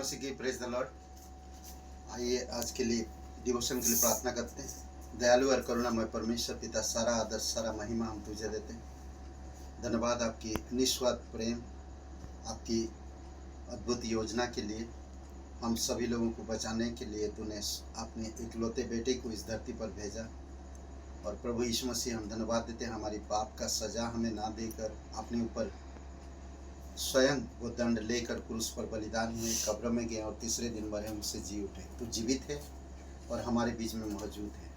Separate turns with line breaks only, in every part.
मसीह की praise the Lord. आइए आज के लिए डिवोशन के लिए प्रार्थना करते हैं। दयालु और करुणामय परमेश्वर पिता, सारा आदर सारा महिमा हम तुझे देते हैं। धन्यवाद आपकी निस्वार्थ प्रेम, आपकी अद्भुत योजना के लिए। हम सभी लोगों को बचाने के लिए तूने अपने इकलौते बेटे को इस धरती पर भेजा। और प्रभु यीशु मसीह, हम धन्यवाद देते हैं, हमारी पाप का सजा हमें ना देकर अपने ऊपर स्वयं वो दंड लेकर क्रूस पर बलिदान हुए, कब्र में गए और तीसरे दिन मरे, हमसे जी उठे। तू जीवित है और हमारे बीच में मौजूद है,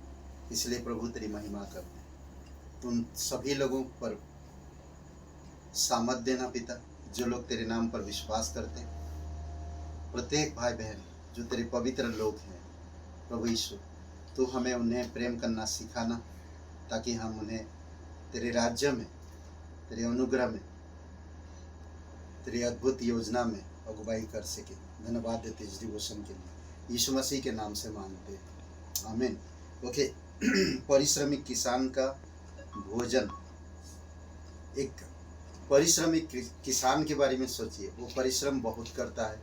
इसलिए प्रभु तेरी महिमा करते हैं। तुम सभी लोगों पर सामर्थ देना पिता, जो लोग तेरे नाम पर विश्वास करते हैं, प्रत्येक भाई बहन जो तेरे पवित्र लोग हैं। प्रभु यीशु, तू हमें उन्हें प्रेम करना सिखाना, ताकि हम उन्हें तेरे राज्य में, तेरे अनुग्रह में, तेरी अद्भुत योजना में अगुवाई कर सके। धन्यवाद देते इस डिवोशन के लिए, यीशु मसीह के नाम से मांगते हैं, आमीन। ओके। परिश्रमिक किसान का भोजन। एक परिश्रमिक किसान के बारे में सोचिए। वो परिश्रम बहुत करता है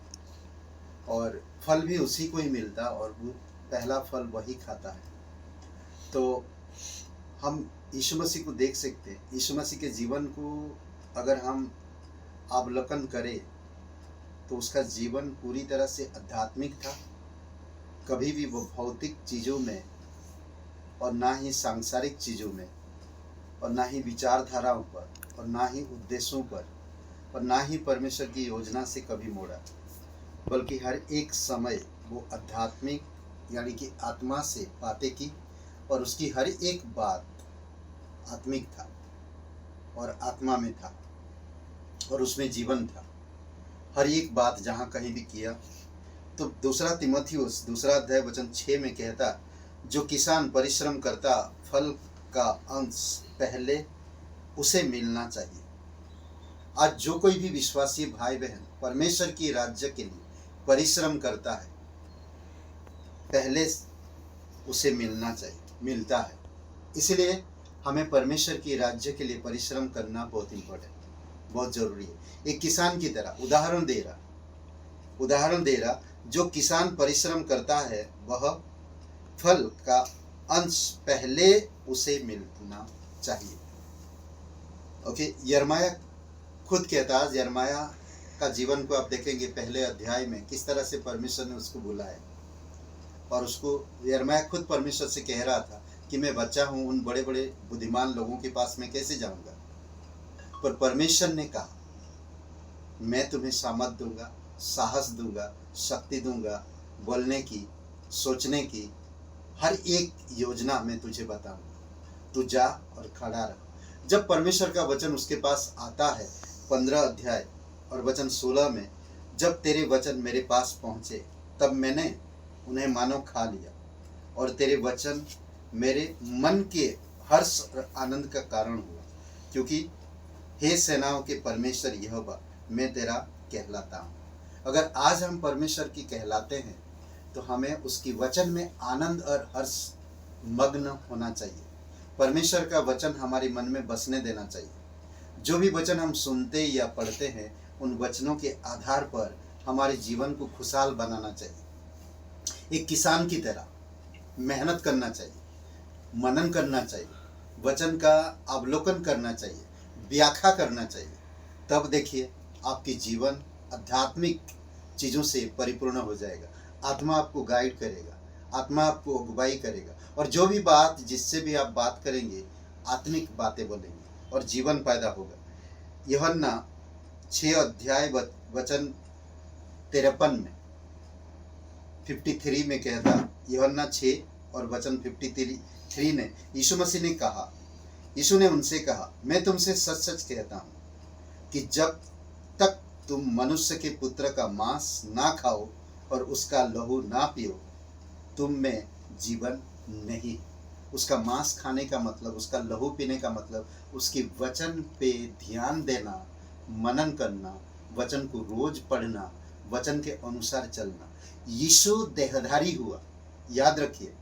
और फल भी उसी को ही मिलता, और वो पहला फल वही खाता है। तो हम यीशु मसीह को देख सकते हैं। यीशु मसीह के जीवन को अगर हम अवलोकन करें तो उसका जीवन पूरी तरह से आध्यात्मिक था। कभी भी वो भौतिक चीज़ों में और ना ही सांसारिक चीज़ों में और ना ही विचारधाराओं पर और ना ही उद्देश्यों पर और ना ही परमेश्वर की योजना से कभी मोड़ा, बल्कि हर एक समय वो आध्यात्मिक यानी कि आत्मा से बातें की, और उसकी हर एक बात आत्मिक था और आत्मा में था और उसमें जीवन था। हर एक बात जहाँ कहीं भी किया। तो दूसरा तीमुथियुस 2 अध्याय वचन 6 में कहता, जो किसान परिश्रम करता फल का अंश पहले उसे मिलना चाहिए। आज जो कोई भी विश्वासी भाई बहन परमेश्वर की राज्य के लिए परिश्रम करता है, पहले उसे मिलना चाहिए, मिलता है। इसलिए हमें परमेश्वर की राज्य के लिए परिश्रम करना बहुत इम्पोर्टेंट, बहुत जरूरी है। एक किसान की तरह उदाहरण दे रहा, जो किसान परिश्रम करता है वह फल का अंश पहले उसे मिलना चाहिए। ओके। यिर्मयाह खुद कहता है, यिर्मयाह का जीवन को आप देखेंगे पहले अध्याय में, किस तरह से परमेश्वर ने उसको बुलाया। और उसको यिर्मयाह खुद परमेश्वर से कह रहा था कि मैं बच्चा हूँ, उन बड़े बड़े बुद्धिमान लोगों के पास मैं कैसे जाऊँगा। पर परमेश्वर ने कहा, मैं तुम्हें सामर्थ दूंगा, साहस दूंगा, शक्ति दूंगा, बोलने की, सोचने की हर एक योजना मैं तुझे बताऊंगा। तू जा और खड़ा रह। जब परमेश्वर का वचन उसके पास आता है 15 अध्याय और वचन 16 में, जब तेरे वचन मेरे पास पहुँचे तब मैंने उन्हें मानो खा लिया, और तेरे वचन मेरे मन के हर्ष और आनंद का कारण हुआ, क्योंकि हे सेनाओं के परमेश्वर यहोवा, मैं तेरा कहलाता हूँ। अगर आज हम परमेश्वर की कहलाते हैं तो हमें उसकी वचन में आनंद और हर्ष मग्न होना चाहिए। परमेश्वर का वचन हमारे मन में बसने देना चाहिए। जो भी वचन हम सुनते या पढ़ते हैं, उन वचनों के आधार पर हमारे जीवन को खुशहाल बनाना चाहिए। एक किसान की तरह मेहनत करना चाहिए, मनन करना चाहिए, वचन का अवलोकन करना चाहिए, व्याख्या करना चाहिए। तब देखिए आपकी जीवन आध्यात्मिक चीज़ों से परिपूर्ण हो जाएगा। आत्मा आपको गाइड करेगा, आत्मा आपको अगुवाई करेगा, और जो भी बात जिससे भी आप बात करेंगे आत्मिक बातें बोलेंगे और जीवन पैदा होगा। यूहन्ना 6 अध्याय वचन 53 में 53 में कहता, यूहन्ना 6 और वचन 53 ने यीशु मसीह ने कहा, यीशु ने उनसे कहा, मैं तुमसे सच सच कहता हूँ कि जब तक तुम मनुष्य के पुत्र का मांस ना खाओ और उसका लहू ना पियो, तुम में जीवन नहीं। उसका मांस खाने का मतलब, उसका लहू पीने का मतलब, उसके वचन पे ध्यान देना, मनन करना, वचन को रोज पढ़ना, वचन के अनुसार चलना। यीशु देहधारी हुआ, याद रखिए।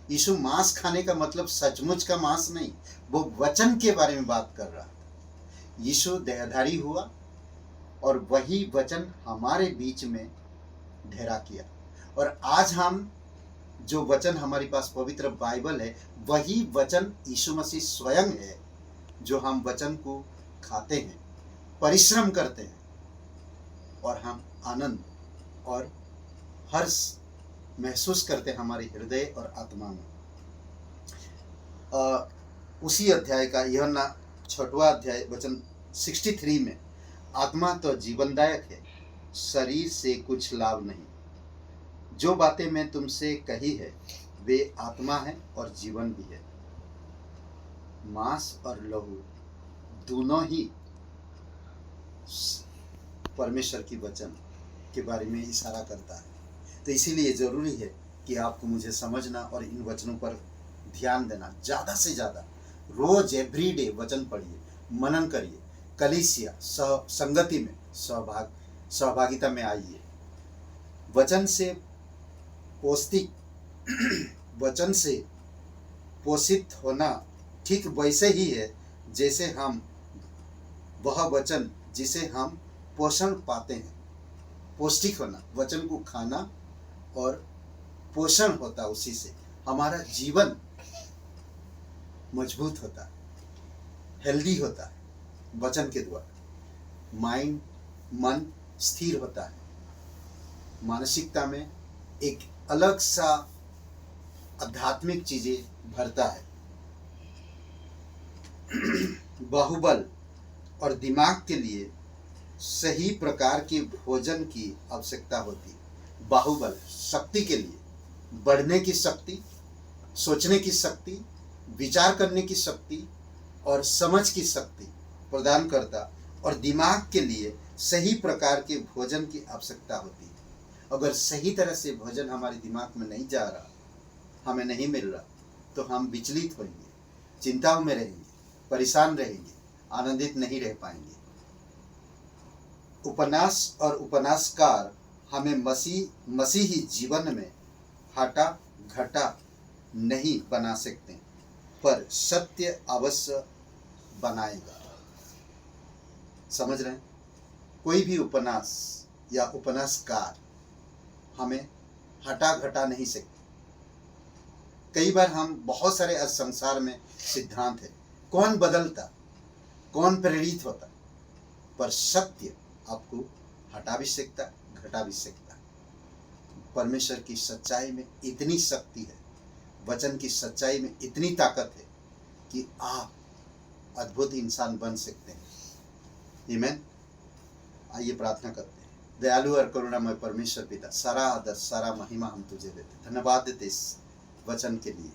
यीशु मांस खाने का मतलब सचमुच का मांस नहीं, वो वचन के बारे में बात कर रहा था। यीशु देहधारी हुआ और वही वचन हमारे बीच में ढेरा किया। और आज हम जो वचन हमारे पास पवित्र बाइबल है, वही वचन यीशु मसीह स्वयं है, जो हम वचन को खाते हैं, परिश्रम करते हैं और हम आनंद और हर्ष महसूस करते हैं हमारे हृदय और आत्मा में। उसी अध्याय का यूहन्ना 6वां अध्याय वचन 63 में, आत्मा तो जीवनदायक है, शरीर से कुछ लाभ नहीं। जो बातें मैं तुमसे कही है वे आत्मा है और जीवन भी है। मांस और लहू दोनों ही परमेश्वर की वचन के बारे में इशारा करता है। तो इसीलिए जरूरी है कि आपको मुझे समझना और इन वचनों पर ध्यान देना। ज़्यादा से ज़्यादा रोज एवरीडे वचन पढ़िए, मनन करिए, कलीसिया संगति में सहभागिता में आइए। वचन से वचन से पोषित होना ठीक वैसे ही है जैसे हम वह वचन जिसे हम पोषण पाते हैं। पौष्टिक होना, वचन को खाना और पोषण होता, उसी से हमारा जीवन मजबूत होता है, हेल्दी होता है। वचन के द्वारा मन स्थिर होता है, मानसिकता में एक अलग सा आध्यात्मिक चीजें भरता है। बाहुबल और दिमाग के लिए सही प्रकार के भोजन की आवश्यकता होती है। बाहुबल शक्ति के लिए, बढ़ने की शक्ति, सोचने की शक्ति, विचार करने की शक्ति और समझ की शक्ति प्रदान करता, और दिमाग के लिए सही प्रकार के भोजन की आवश्यकता होती है। अगर सही तरह से भोजन हमारे दिमाग में नहीं जा रहा, हमें नहीं मिल रहा, तो हम विचलित होंगे, चिंताओं में रहेंगे, परेशान रहेंगे, आनंदित नहीं रह पाएंगे। उपन्यास और उपन्यासकार हमें मसीही जीवन में हटा घटा नहीं बना सकते, पर सत्य अवश्य बनाएगा। समझ रहे हैं? कोई भी उपन्यास या उपन्यासकार हमें हटा घटा नहीं सकते। कई बार हम बहुत सारे आज संसार में सिद्धांत है, कौन बदलता, कौन प्रेरित होता, पर सत्य आपको हटा भी सकता, घटा भी सकता। परमेश्वर की सच्चाई में इतनी शक्ति है, वचन की सच्चाई में इतनी ताकत है कि आप अद्भुत इंसान बन सकते हैं। आमीन। आइए प्रार्थना करते हैं। दयालु और करुणामय परमेश्वर पिता, सारा आदर सारा महिमा हम तुझे देते, धन्यवाद देते इस वचन के लिए।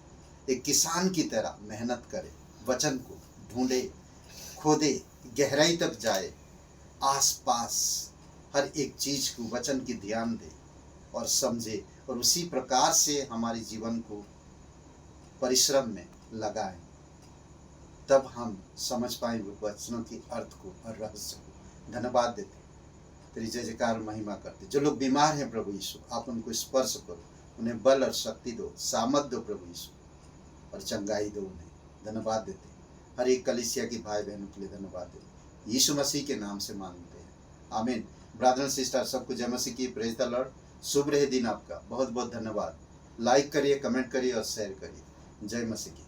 एक किसान की तरह मेहनत करे, वचन को ढूंढे, खोदे, गहराई तक जाए, आसपास हर एक चीज को वचन की ध्यान दे और समझे, और उसी प्रकार से हमारे जीवन को परिश्रम में लगाएं, तब हम समझ पाएंगे वचनों की अर्थ को और रहस्य को। धन्यवाद देते, तेरी जय जयकार महिमा करते। जो लोग बीमार हैं प्रभु यीशु, आप उनको स्पर्श करो, उन्हें बल और शक्ति दो, सामर्थ दो प्रभु यीशु, और चंगाई दो उन्हें। धन्यवाद देते हर एक कलीसिया की भाई बहनों के लिए धन्यवाद देते, यीशु मसीह के नाम से मांगते हैं, आमीन। ब्रदर सिस्टर सबको जय मसीह की, प्रेज द लॉर्ड। शुभ रहे दिन आपका, बहुत बहुत धन्यवाद। लाइक करिए, कमेंट करिए और शेयर करिए। जय मसीह की।